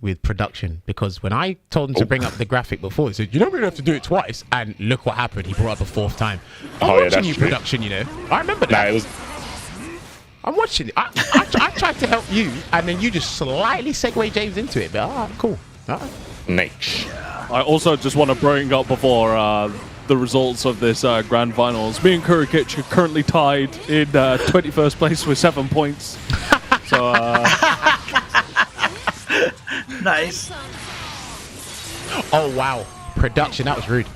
with production, because when I told him to bring up the graphic before, he said, you know, we're gonna have to do it twice, and look what happened. He brought up a fourth time. I'm watching you, production, you know. I remember that. I'm watching it. I tried to help you, and then you just slightly segue James into it. But all right, cool. All right. Niche. I also just want to bring up before the results of this grand finals. Me and Kurokich are currently tied in 21st place with 7 points. So. Nice. Oh wow, production. That was rude.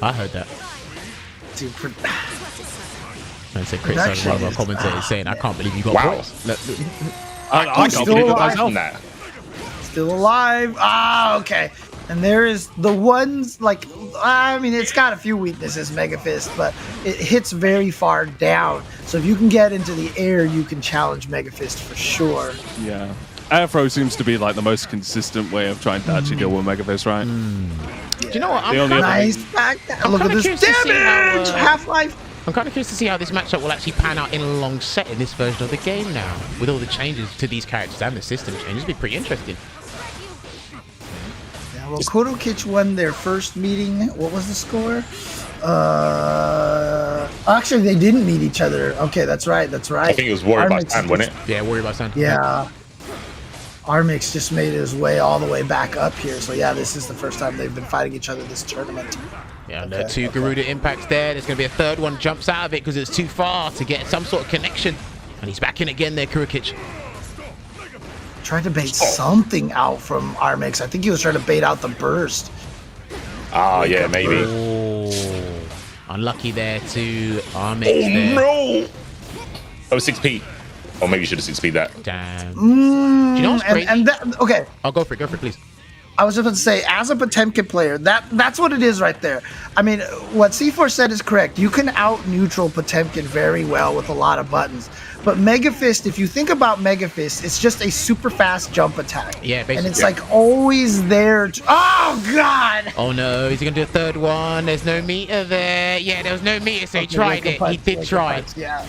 I heard that. Dude, I said criticizing one of our commentators saying, "I can't believe you got points." I can't believe it myself. Still alive. Ah, okay. And there is the ones, like, I mean, it's got a few weaknesses, Mega Fist, but it hits very far down. So if you can get into the air, you can challenge Mega Fist for sure. Yeah. Air throw seems to be like the most consistent way of trying to actually deal with Mega Fist, right? Do you know what? I'm nice back down. Look at this damage! Half-Life! I'm kind of curious to see how this matchup will actually pan out in a long set in this version of the game now. With all the changes to these characters and the system changes, it'll be pretty interesting. Yeah, well, Kurokich won their first meeting. What was the score? Actually, they didn't meet each other. Okay, that's right. That's right. I think it was Warrior by Stand, wasn't it? Yeah, Warrior by Stand. Yeah. Armix just made his way all the way back up here. So, yeah, this is the first time they've been fighting each other this tournament. Yeah, and two Garuda impacts there. There's going to be a third one, jumps out of it because it's too far to get some sort of connection. And he's back in again there, Kurokich. Tried to bait something out from Armix. I think he was trying to bait out the burst. Oh, yeah, maybe. Oh, unlucky there to Armix there. No! Oh, 6p. Or maybe you should have 6p that. Damn. Do you know what's crazy? Okay. I'll go for it, please. I was just about to say, as a Potemkin player, that's what it is right there. I mean, what C4 said is correct. You can out-neutral Potemkin very well with a lot of buttons. But Mega Fist, if you think about Mega Fist, it's just a super fast jump attack. Yeah, basically. And it's like always there to... Oh, God! Oh, no. Is he going to do a third one? There's no meter there. Yeah, there was no meter, so he tried it. He did try it. Yeah.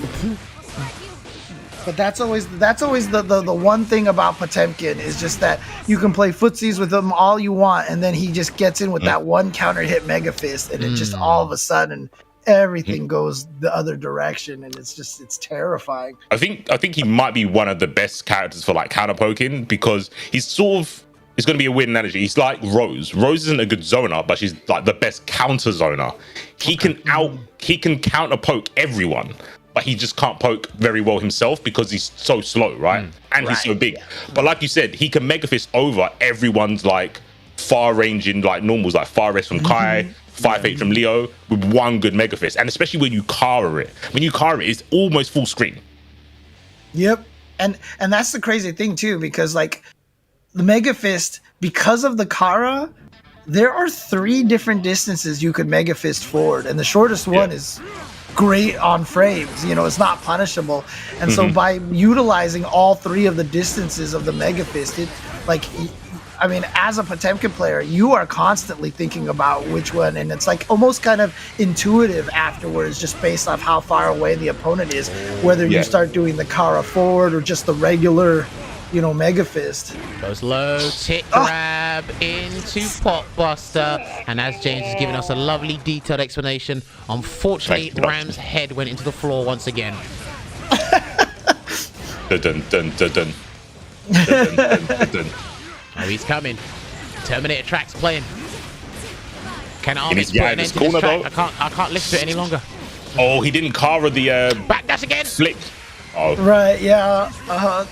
But that's always the one thing about Potemkin is just that you can play footsies with him all you want, and then he just gets in with that one counter hit Mega Fist, and it just all of a sudden everything goes the other direction, and it's terrifying. I think he might be one of the best characters for like counter poking, because he's sort of, it's going to be a weird analogy. He's like Rose. Rose isn't a good zoner, but she's like the best counter zoner. He can counter poke everyone, but he just can't poke very well himself because he's so slow, right? And he's so big. Yeah. But like you said, he can Mega Fist over everyone's like far ranging like normals, like Far Rest from Kai, 5-8 from Leo, with one good Mega Fist. And especially when you Kara it. When you Kara it, it's almost full screen. Yep. And that's the crazy thing too, because like the Mega Fist, because of the Kara, there are 3 different distances you could Mega Fist forward, and the shortest one is great on frames. You know, it's not punishable. And so by utilizing all 3 of the distances of the Mega Fist, it, like, I mean, as a Potemkin player, you are constantly thinking about which one, and it's like almost kind of intuitive afterwards, just based off how far away the opponent is, whether you start doing the Kara forward or just the regular, you know, Mega Fist. Goes low, tit grab into Potbuster, and as James has given us a lovely detailed explanation, unfortunately Ram's head went into the floor once again. Dun, dun, dun, dun, dun. Dun, dun, dun, dun. Oh, he's coming. Terminator track's playing. Can Armix put an end to corner, this track? I can't listen to it any longer. Oh, he didn't Kara the backdash again. Flick. Oh. Right, yeah.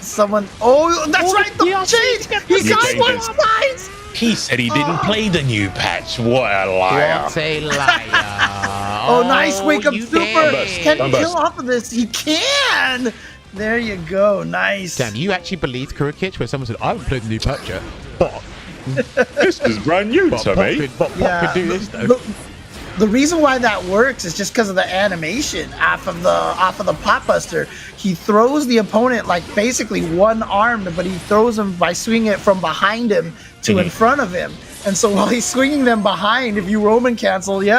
Someone. Oh, that's right. The change. He got one slice. He said he didn't play the new patch. What a liar. What a liar. Oh, nice. Wake up super. Can he kill off of this? He can. There you go. Nice. Damn, you actually believed Kurokich when someone said, I haven't played the new patch yet. But this is brand new to me. But could do this though. The reason why that works is just because of the animation off of the Potbuster. He throws the opponent like basically one-armed, but he throws him by swinging it from behind him to in front of him. And so while he's swinging them behind, if you Roman cancel, he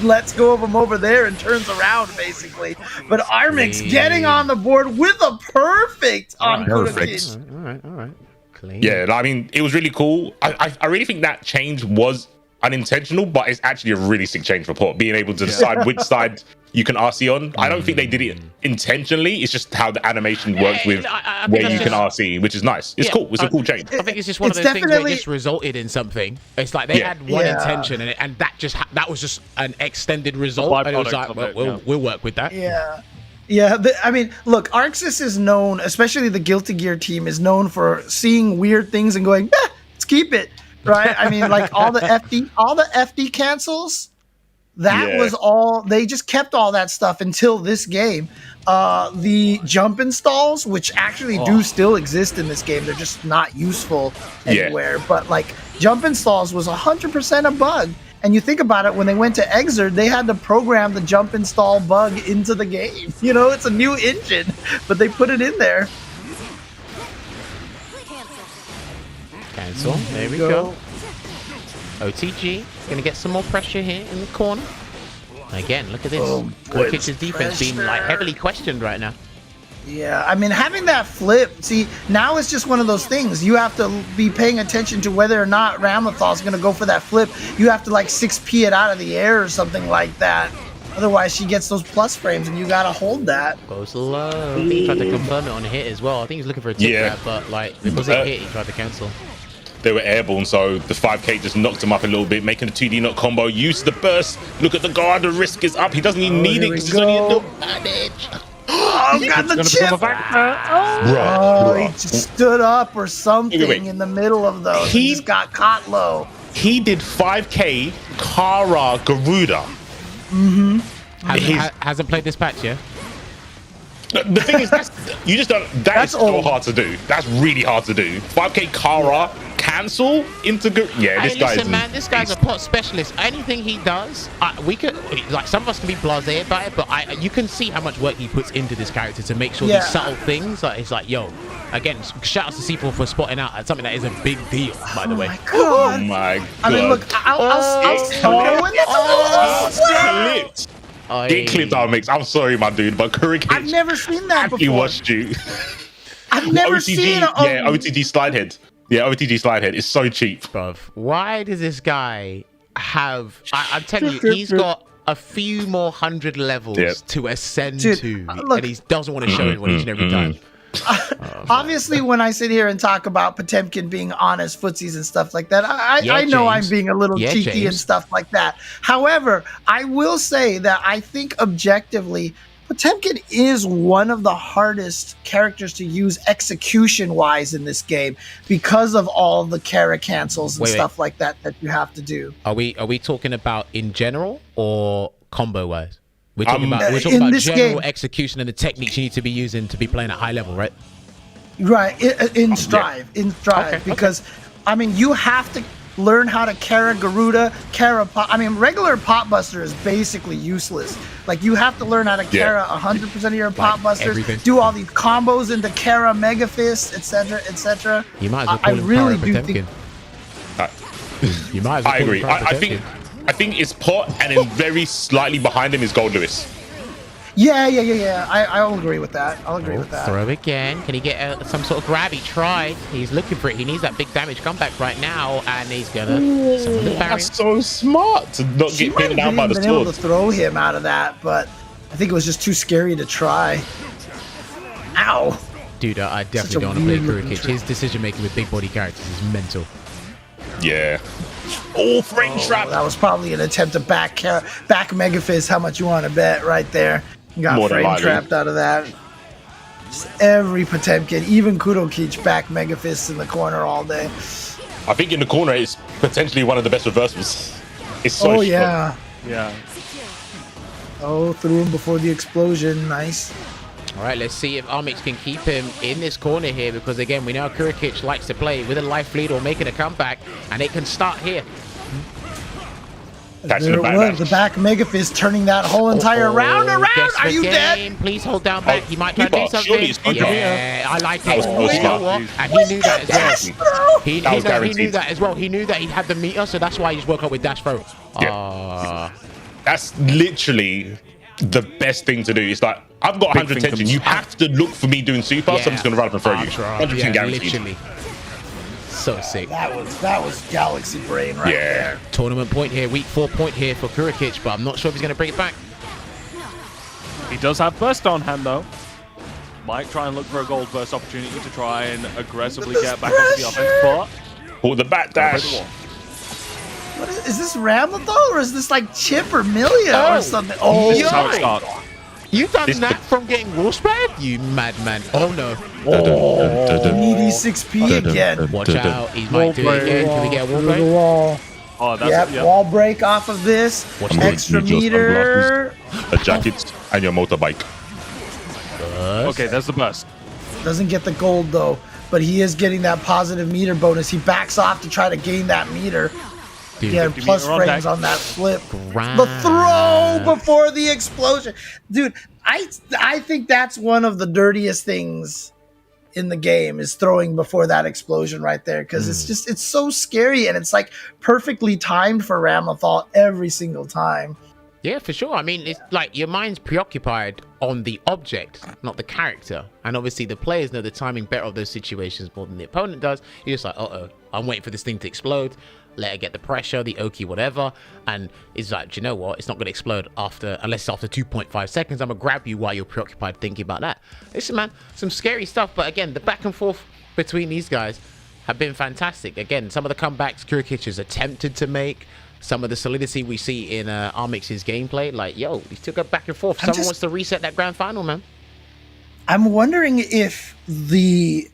lets go of them over there and turns around basically. But Armix getting on the board with a perfect on Kurokich. All right. Clean. Yeah, I mean, it was really cool. I really think that change was unintentional, but it's actually a really sick change for Port, being able to decide which side you can RC on. I don't think they did it intentionally. It's just how the animation works with where you can RC, which is nice. It's cool. It's a cool change. I think it's just one of those things where it just resulted in something. It's like they had one intention, and that was just an extended result. And it was like, we'll work with that. Yeah. Yeah, I mean, look, Arxis is known, especially the Guilty Gear team, is known for seeing weird things and going, let's keep it, right? I mean, like all the FD cancels, that was all, they just kept all that stuff until this game. The jump installs, which actually do still exist in this game, they're just not useful anywhere. But like jump installs was 100% a bug. And you think about it, when they went to Exerd, they had to program the jump install bug into the game. You know, it's a new engine, but they put it in there. Cancel. There we go. OTG gonna get some more pressure here in the corner. Again, look at this. Kurokich's defense being like heavily questioned right now. Yeah, I mean, having that flip, see, now it's just one of those things. You have to be paying attention to whether or not Ramlethal is going to go for that flip. You have to, like, 6P it out of the air or something like that. Otherwise, she gets those plus frames, and you got to hold that. Goes low. I think he tried to confirm it on a hit as well. I think he's looking for a tip grab, but, like, because it hit, he tried to cancel. They were airborne, so the 5K just knocked him up a little bit, making a 2D knock combo. Use the burst. Look at the guard. The risk is up. He doesn't even need it because he's only a little damage. Oh, got the chip! He just stood up or something in the middle of those. He just got caught low. He did 5K Kara Garuda. Hasn't played this patch yet. The thing is, you just don't. That's so hard to do. That's really hard to do. 5K Kara cancel into this this guy's a pot specialist. Anything he does, we could like some of us can be blasé about it, but you can see how much work he puts into this character to make sure these subtle things. Like, it's like, yo, again, shout out to C4 for spotting out something that is a big deal, by the way. Oh my god! I mean, look, Get clipped, Armix. I'm sorry, my dude, but Kurokich. I've never seen that before. He watched you. I've never seen it. OTG slide head. Yeah, OTG slide head is so cheap. Bruv, why does this guy have... I'm telling you, he's got a few more 100 levels to ascend to, and he doesn't want to show anyone each and every time. Obviously, when I sit here and talk about Potemkin being honest footsies and stuff like that, I know I'm being a little cheeky and stuff like that. However, I will say that I think objectively, Potemkin is one of the hardest characters to use execution-wise in this game because of all the Kara cancels and stuff like that you have to do. Are we talking about in general or combo-wise? We're talking about general execution and the techniques you need to be using to be playing at high level, right? Right, in Strive, because I mean, you have to learn how to Kara Garuda, Kara Pop. I mean, regular Pop Buster is basically useless. Like, you have to learn how to Kara 100% of your Pop Busters, do all these combos into Kara Mega Fist, etc., etc. You might as well call him Kara Potemkin. You might as well. I agree. I think it's Pot, and then very slightly behind him is Gold Lewis. Yeah. I'll agree with that. Throw again. Can he get some sort of grab? He tried. He's looking for it. He needs that big damage comeback right now, and he's gonna. That's so smart to not get pinned down by the sword. Been able to throw him out of that, but I think it was just too scary to try. Ow. Dude, I definitely don't want to play Kurokich. His decision making with big body characters is mental. Yeah. Oh, frame trap. That was probably an attempt to back Mega Fist. How much you want to bet right there? You got more frame trapped out of that. Just every Potemkin, even Kurokich, back Mega Fists in the corner all day. I think in the corner it's potentially one of the best reversals. It's so strong. Yeah. Oh, threw him before the explosion. Nice. All right, let's see if Armix can keep him in this corner here, because again, we know Kurokich likes to play with a life lead or making a comeback, and it can start here. That's the back Mega Fist turning that whole entire round around. Are you dead? Please hold down back. He might try to do something. Yeah, I like it. You know what? And he knew that as well. He knew that as well. He knew that he had the meter, so that's why he just woke up with dash throw. That's literally the best thing to do. It's like, I've got 100 tension. You have to look for me doing super, so I'm just going to run up and throw you. 100% guaranteed. Literally. So sick. That was Galaxy Brain right there. Tournament point here, week 4 point here for Kurokich, but I'm not sure if he's going to bring it back. He does have burst on hand though. Might try and look for a gold burst opportunity to try and aggressively get back onto the offense, but Oh, the back dash. What is this Ramlethal or is this like Chip or Milia or something? Oh, this is how it starts. You done that from getting wall spread? You madman. Oh no. needy 6P again. Watch out. He might do it again. Can we get a wall break? Oh, that's Yep, wall break off of this. Extra meter. A jacket and your motorbike. Okay, that's the best. Doesn't get the gold though, but he is getting that positive meter bonus. He backs off to try to gain that meter. Dude, Yeah, plus frames on that flip. Grind. The throw before the explosion. Dude, I think that's one of the dirtiest things in the game is throwing before that explosion right there, because it's so scary, and it's like perfectly timed for Ramlethal every single time. Yeah, for sure. I mean, it's like your mind's preoccupied on the object, not the character. And obviously the players know the timing better of those situations more than the opponent does. You're just like, uh-oh, I'm waiting for this thing to explode. Let it get the pressure, the Oki, whatever. And it's like, do you know what? It's not going to explode unless it's after 2.5 seconds. I'm going to grab you while you're preoccupied thinking about that. Listen, man, some scary stuff. But again, the back and forth between these guys have been fantastic. Again, some of the comebacks Kurokich has attempted to make, some of the solidity we see in Armix's gameplay, like, yo, he took it back and forth. Someone wants to reset that grand final, man. I'm wondering if the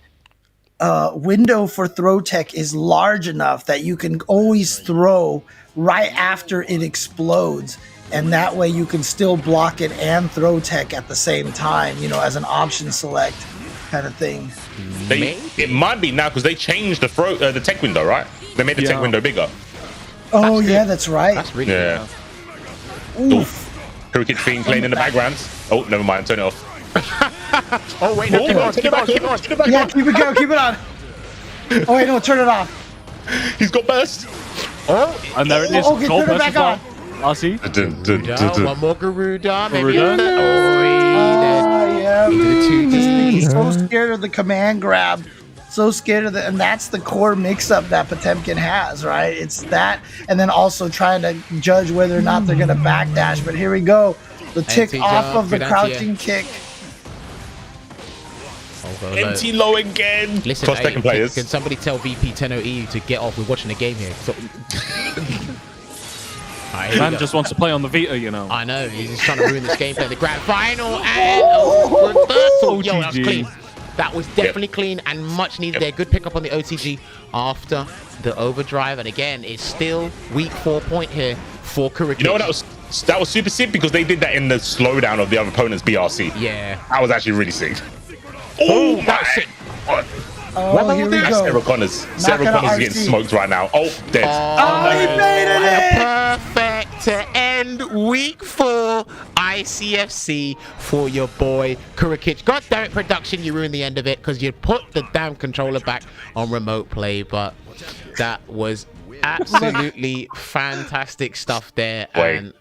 window for throw tech is large enough that you can always throw right after it explodes, and that way you can still block it and throw tech at the same time, you know, as an option select kind of thing. It might be now because they changed the tech window, right? They made the tech window bigger. Oh, yeah, that's right. That's really Yeah. Oof. Kurokich being playing in the background. Oh, never mind. Turn it off. Oh, wait, no, keep on. Yeah, keep it going, keep it on. Oh, wait, no, turn it off. He's got burst. Oh, And there it is. Okay, Gold turn it burst back as well. RC. Garuda, one more Garuda. Maybe Garuda. Yeah. Two. He's so scared of the command grab. So scared of and that's the core mix-up that Potemkin has, right? It's that, and then also trying to judge whether or not they're going to backdash. But here we go. The tick off of the crouching kick. Empty low again. Listen, Cross second players. Can somebody tell VP 10OE to get off? We're watching the game here. So... Right, Man just wants to play on the Vita, you know. I know. He's just trying to ruin this gameplay. The grand final and reversal. Yo, that was clean. That was definitely clean and much needed there. Good pickup on the OTG after the overdrive. And again, it's still week 4 point here for Kurokich. You know what, that was super sick because they did that in the slowdown of the other opponent's BRC. Yeah. That was actually really sick. Oh, that's it. Oh, here we That's go. Sarah Connors. Sarah Connors is getting smoked right now. Oh, dead. Oh, he made it! Perfect to end week 4 ICFC for your boy Kurokich. God damn it, production, you ruined the end of it because you put the damn controller back on remote play, but that was absolutely fantastic stuff there. And